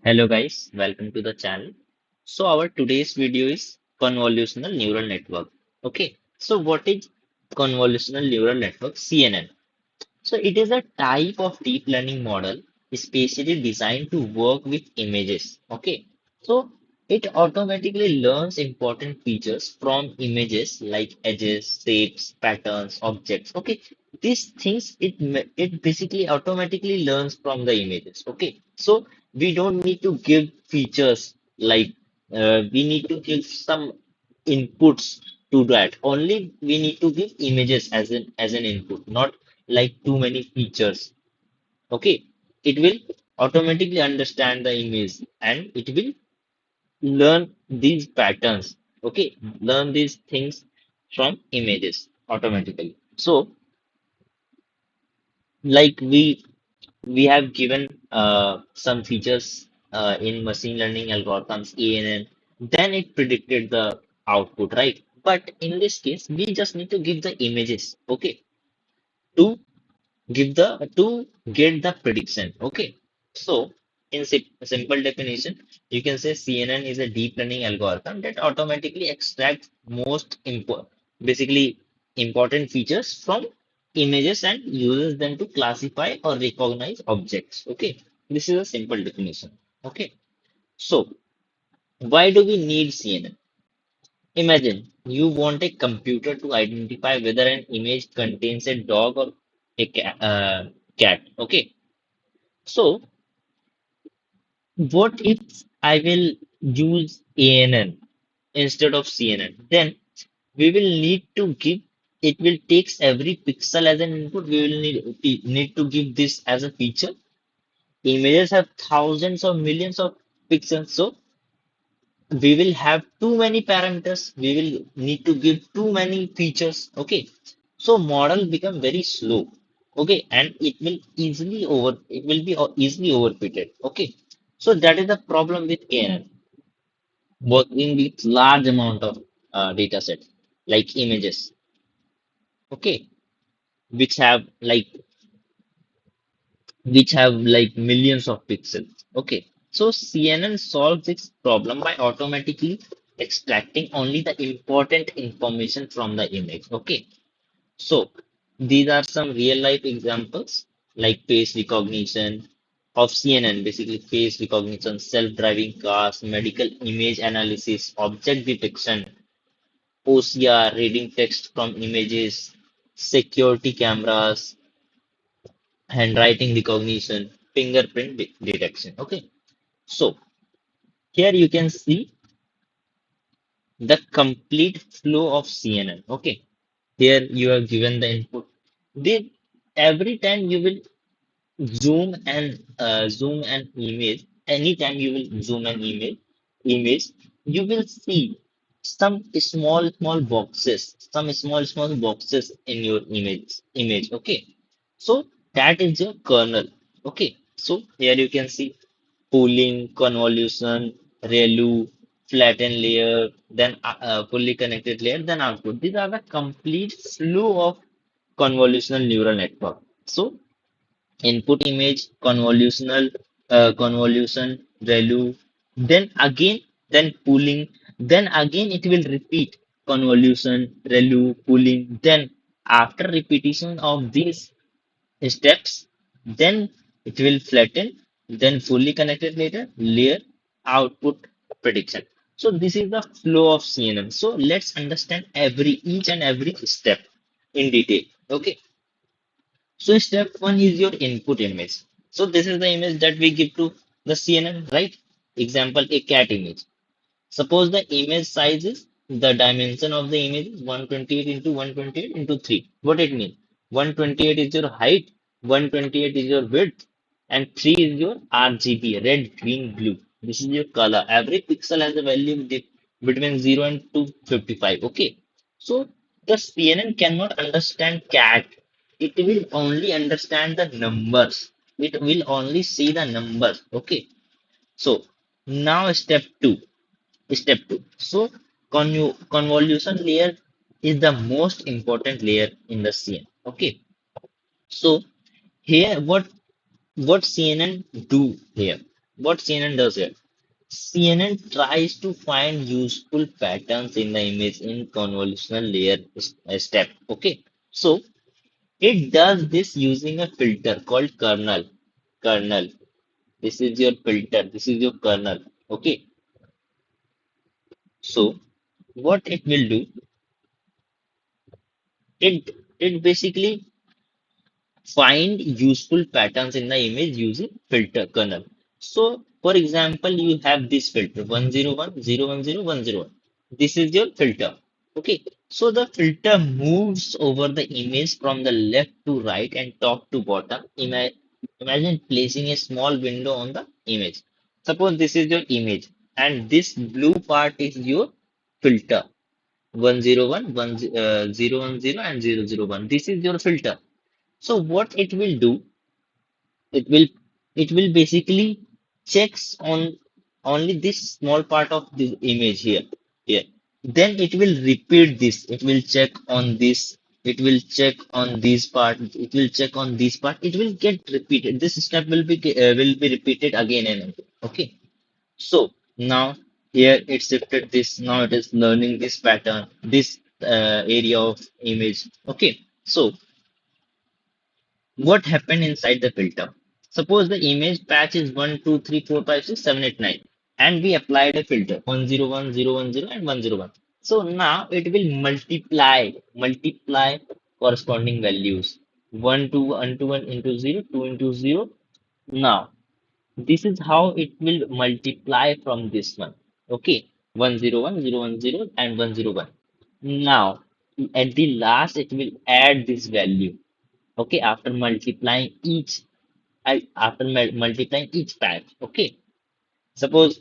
Hello guys, welcome to the channel. So our today's video is convolutional neural network. Okay, so what is convolutional neural network? CNN. So it is a type of deep learning model especially designed to work with images. Okay, so it automatically learns important features from images like edges, shapes, patterns, objects. Okay, these things it basically automatically learns from the images. Okay, so we don't need to give features like we need to give some inputs to that. Only we need to give images as an input, not like too many features. Okay, it will automatically understand the image and it will learn these patterns. Okay, learn these things from images automatically. So, like we have given some features in machine learning algorithms ANN, then it predicted the output, right? But in this case, we just need to give the images, okay, to to get the prediction. Okay, so in simple definition, you can say CNN is a deep learning algorithm that automatically extracts most basically important features from images and uses them to classify or recognize objects. Okay, this is a simple definition. Okay, so why do we need CNN? Imagine you want a computer to identify whether an image contains a dog or a cat. Okay, so what if I will use ANN instead of CNN? Then we will need to give it will takes every pixel as an input. We will need to give this as a feature. Images have thousands or millions of pixels, so we will have too many parameters. We will need to give too many features. Okay, so model become very slow. Okay, and it will be easily overfitted. Okay, so that is the problem with KNN working with large amount of data sets like images. Okay, which have like millions of pixels. Okay, so CNN solves this problem by automatically extracting only the important information from the image. Okay, so these are some real life examples like face recognition of CNN, basically face recognition, self-driving cars, medical image analysis, object detection, OCR, reading text from images, security cameras, handwriting recognition, fingerprint detection. Okay, so here you can see the complete flow of CNN. Okay, here you are given the input. Then every time you will zoom an image, anytime you will zoom an image, you will see some small boxes in your image. Okay, so that is your kernel. Okay, so here you can see pooling, convolution, ReLU, flatten layer, then fully connected layer, then output. These are the complete slew of convolutional neural network. So input image, convolution, ReLU, then again, then pooling, then again it will repeat convolution, ReLU, pooling. Then after repetition of these steps, then it will flatten, then fully connected layer, output prediction. So this is the flow of CNN. So let's understand each and every step in detail. Okay. So step one is your input image. So this is the image that we give to the CNN, right? Example, a cat image. Suppose the image size is the dimension of the image is 128 into 128 into 3. What it means? 128 is your height, 128 is your width, and 3 is your RGB, red, green, blue. This is your color. Every pixel has a value between 0 and 255. Okay. So the CNN cannot understand cat. It will only understand the numbers. It will only see the numbers. Okay. So now step two. Step two. So convolution layer is the most important layer in the CNN. Okay. So here what CNN do here? What CNN does here? CNN tries to find useful patterns in the image in convolutional layer step. Okay, so it does this using a filter called kernel. Kernel. This is your filter. This is your kernel. Okay, so what it will do? It basically find useful patterns in the image using filter kernel. So, for example, you have this filter 101, 010, 101. This is your filter. Okay. So the filter moves over the image from the left to right and top to bottom. Imagine placing a small window on the image. Suppose this is your image and this blue part is your filter. 101, 010 and 001. This is your filter. So what it will do, it will it will basically checks on only this small part of the image here. Here. Then it will repeat this. It will check on this. It will check on this part. It will check on this part. It will get repeated. This step will be repeated again and again. Okay. So now here it shifted this. Now it is learning this pattern, this area of image. Okay. So what happened inside the filter? Suppose the image patch is 1, 2, 3, 4, 5, 6, 7, 8, 9, and we applied a filter 101, 010, and 101. So now it will multiply corresponding values 1 to 1 to 1 into 0, 2 into 0. Now this is how it will multiply from this one. Okay, 101, 010, and 101. Now at the last it will add this value. Okay, after multiplying multiplying each patch. Okay, suppose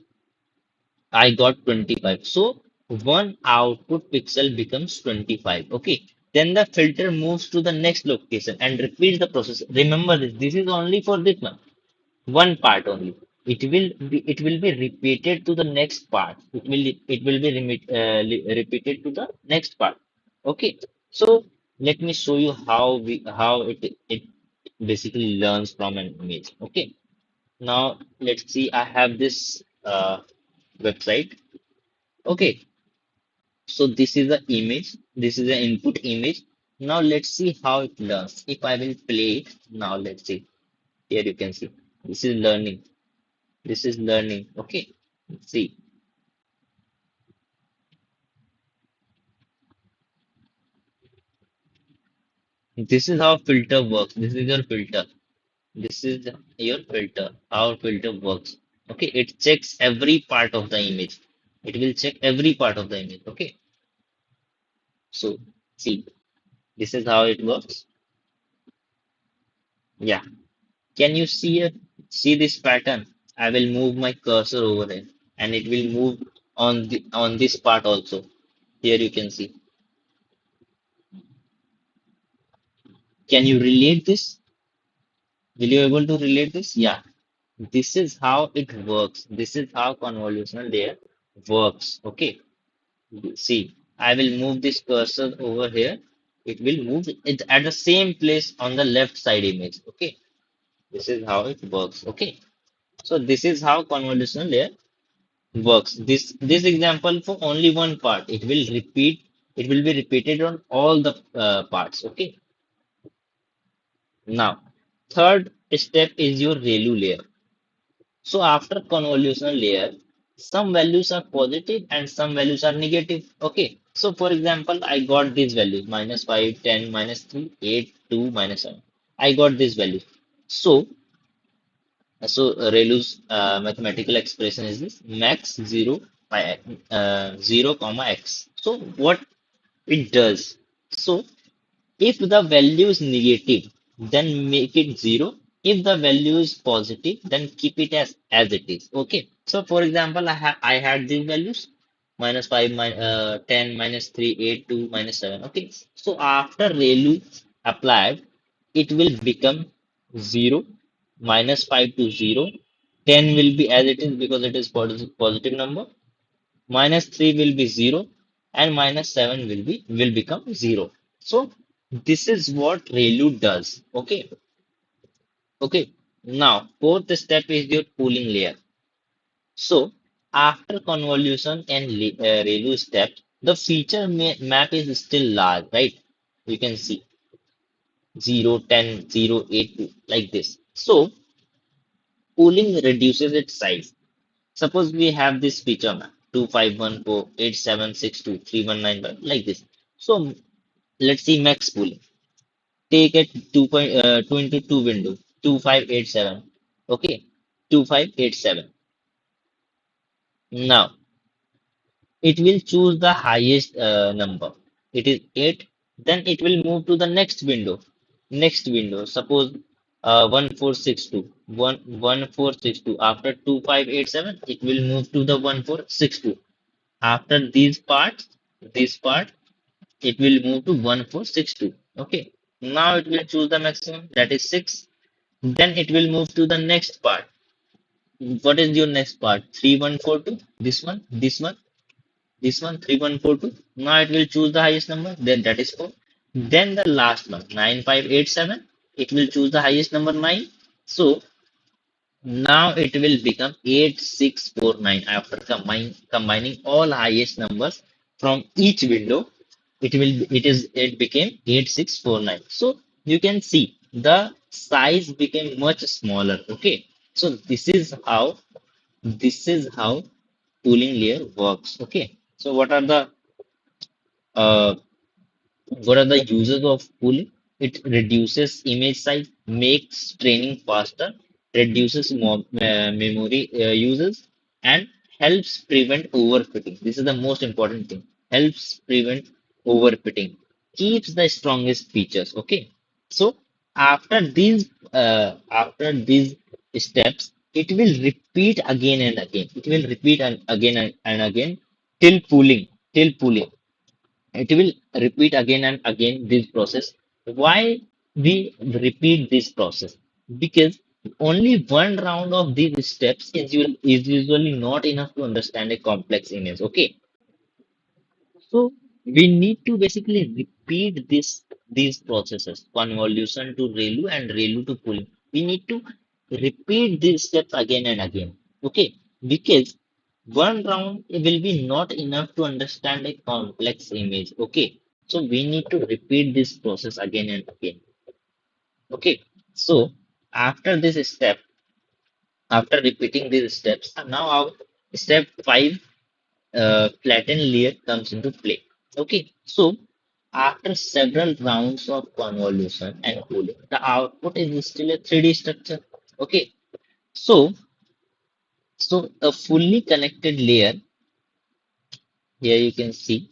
I got 25, so one output pixel becomes 25. Okay, then the filter moves to the next location and repeats the process. Remember this is only for this one part only. It will be repeated to the next part. It will be repeated to the next part. Okay, so let me show you how it basically learns from an image. Okay, now let's see. I have this website. Okay, so this is the image. This is the input image. Now let's see how it learns. If I will play it now, let's see. Here you can see. This is learning. This is learning. Okay. See, this is how filter works. This is your filter. This is your filter. How filter works. Okay. It checks every part of the image. It will check every part of the image. Okay. So see, this is how it works. Yeah. Can you see this pattern? I will move my cursor over here and it will move on this part also. Here you can see. Can you relate this? Will you able to relate this? Yeah. This is how it works. This is how convolutional layer works. Okay. See, I will move this cursor over here. It will move it at the same place on the left side image. Okay. This is how it works. Okay. So this is how convolutional layer works. This example for only one part. It will repeat. It will be repeated on all the parts. Okay. Now, third step is your ReLU layer. So after convolutional layer, some values are positive and some values are negative. Okay. So for example, I got these values -5, 10, -3, 8, 2, -7. I got these values. So, ReLU's mathematical expression is this max 0 by 0 comma x. So what it does? So if the value is negative, then make it 0. If the value is positive, then keep it as it is. Okay. So for example, I had these values -5, 10, -3, 8, 2, -7. Okay. So after ReLU applied, it will become 0, -5 to 0. 10 will be as it is because it is positive number. -3 will be 0 and -7 will become 0. So this is what ReLU does. Okay. Okay. Now fourth step is your pooling layer. So after convolution and ReLU steps, the feature map is still large, right? You can see 0, 10, 0, 8, 2, like this. So pooling reduces its size. Suppose we have this feature map 251487623195 like this. So let's see max pooling. Take it 2 into 2 window 2587. Okay, 2587. Now it will choose the highest number. It is 8. Then it will move to the next window. Next window. Suppose 1462. 1462. After 2587, it will move to the 1462. After this part, it will move to 1462. Okay. Now it will choose the maximum, that is 6. Then it will move to the next part. What is your next part? 3142. This one 3142. Now it will choose the highest number, then that is 4. Then the last one 9587. It will choose the highest number 9. So now it will become 8649. After combining all highest numbers from each window, it became 8649. So you can see the size became much smaller. Okay, so this is how pooling layer works. Okay, so uh, what are the uses of pooling? It reduces image size, makes training faster, reduces memory uses, and helps prevent overfitting. This is the most important thing. Helps prevent overfitting. Keeps the strongest features. Okay. So after these steps, it will repeat again and again. It will repeat again and again till pooling. Till pooling, it will repeat again and again this process. Why we repeat this process? Because only one round of these steps is usually not enough to understand a complex image. Okay, so we need to basically repeat these processes, convolution to ReLU and ReLU to pooling. We need to repeat these steps again and again. Okay, because one round will be not enough to understand a complex image. Okay, so we need to repeat this process again and again. Okay, so after this step, after repeating these steps, now our step 5, flatten layer comes into play. Okay, so after several rounds of convolution and cooling, the output is still a 3D structure. Okay, so a fully connected layer, here you can see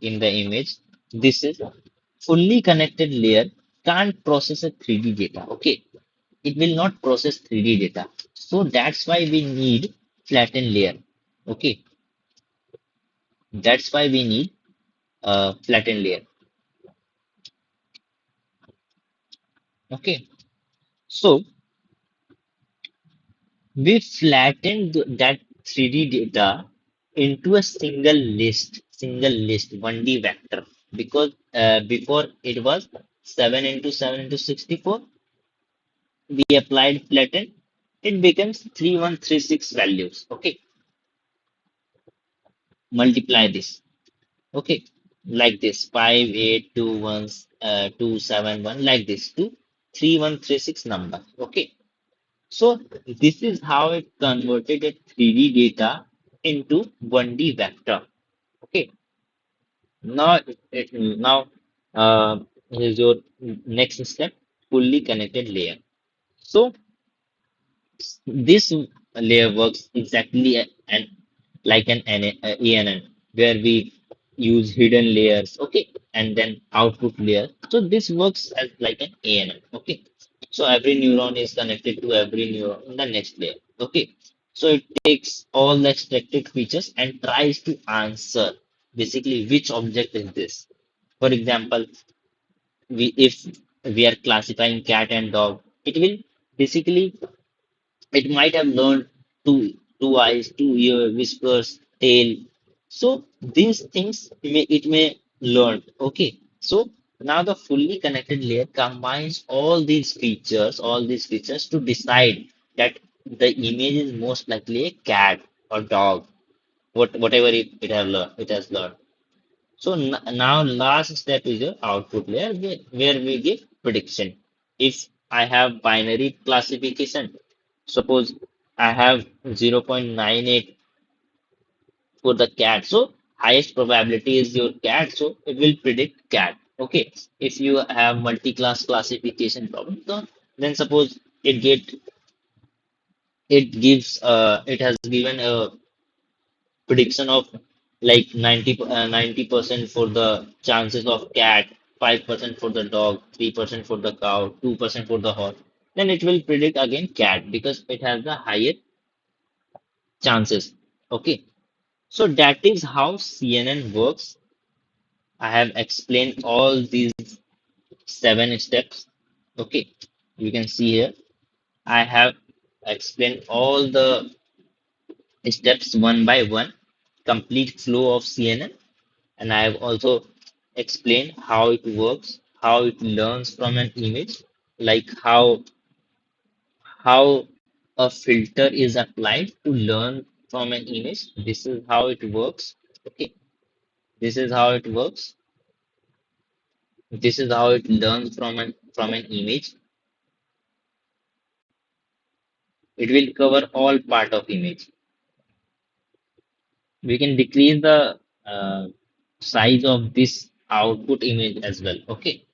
in the image, this is fully connected layer, can't process a 3D data. Okay, it will not process 3D data. So that's why we need flatten layer. Okay, that's why we need flatten layer. Okay, so we flattened that 3D data into a single list 1D vector, because before it was 7 into 7 into 64. We applied flatten, it becomes 3136 values. Okay, multiply this. Okay, like this 5821 271, like this to 3136 number. Okay, so this is how it converted a 3D data into 1D vector. Okay, now now here's your next step, fully connected layer. So this layer works exactly like an ANN, where we use hidden layers, okay, and then output layer. So this works as like an ANN, okay. So every neuron is connected to every neuron in the next layer, okay. So it takes all the extracted features and tries to answer basically which object is this. For example, we if we are classifying cat and dog, it will basically, it might have learned two eyes, two ear, whiskers, tail. So these things it may learn. Okay. So now the fully connected layer combines all these features to decide that the image is most likely a cat or dog, whatever it has learned. So now last step is your output layer where we give prediction. If I have binary classification, suppose I have 0.98 for the cat. So highest probability is your cat, so it will predict cat. Okay. If you have multi-class classification problem, then suppose it has given a prediction of like 90% for the chances of cat, 5% for the dog, 3% for the cow, 2% for the horse. Then it will predict again cat because it has the higher chances. Okay. So that is how CNN works. I have explained all these 7 steps. Okay. You can see here. I have explained all the steps one by one, complete flow of CNN. And I have also explained how it works, how it learns from an image, like how a filter is applied to learn from an image. This is how it works. Okay, this is how it works. This is how it learns from an image. It will cover all part of image. We can decrease the size of this output image as well. Okay,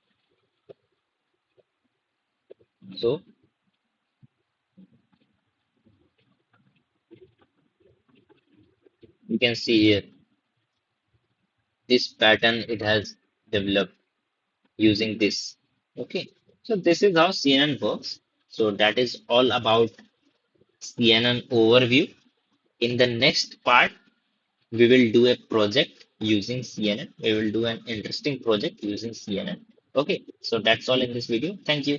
so you can see here this pattern it has developed using this. Okay, so this is how CNN works. So that is all about CNN overview. In the next part, we will do a project using CNN. We will do an interesting project using CNN. Okay, so that's all in this video. Thank you.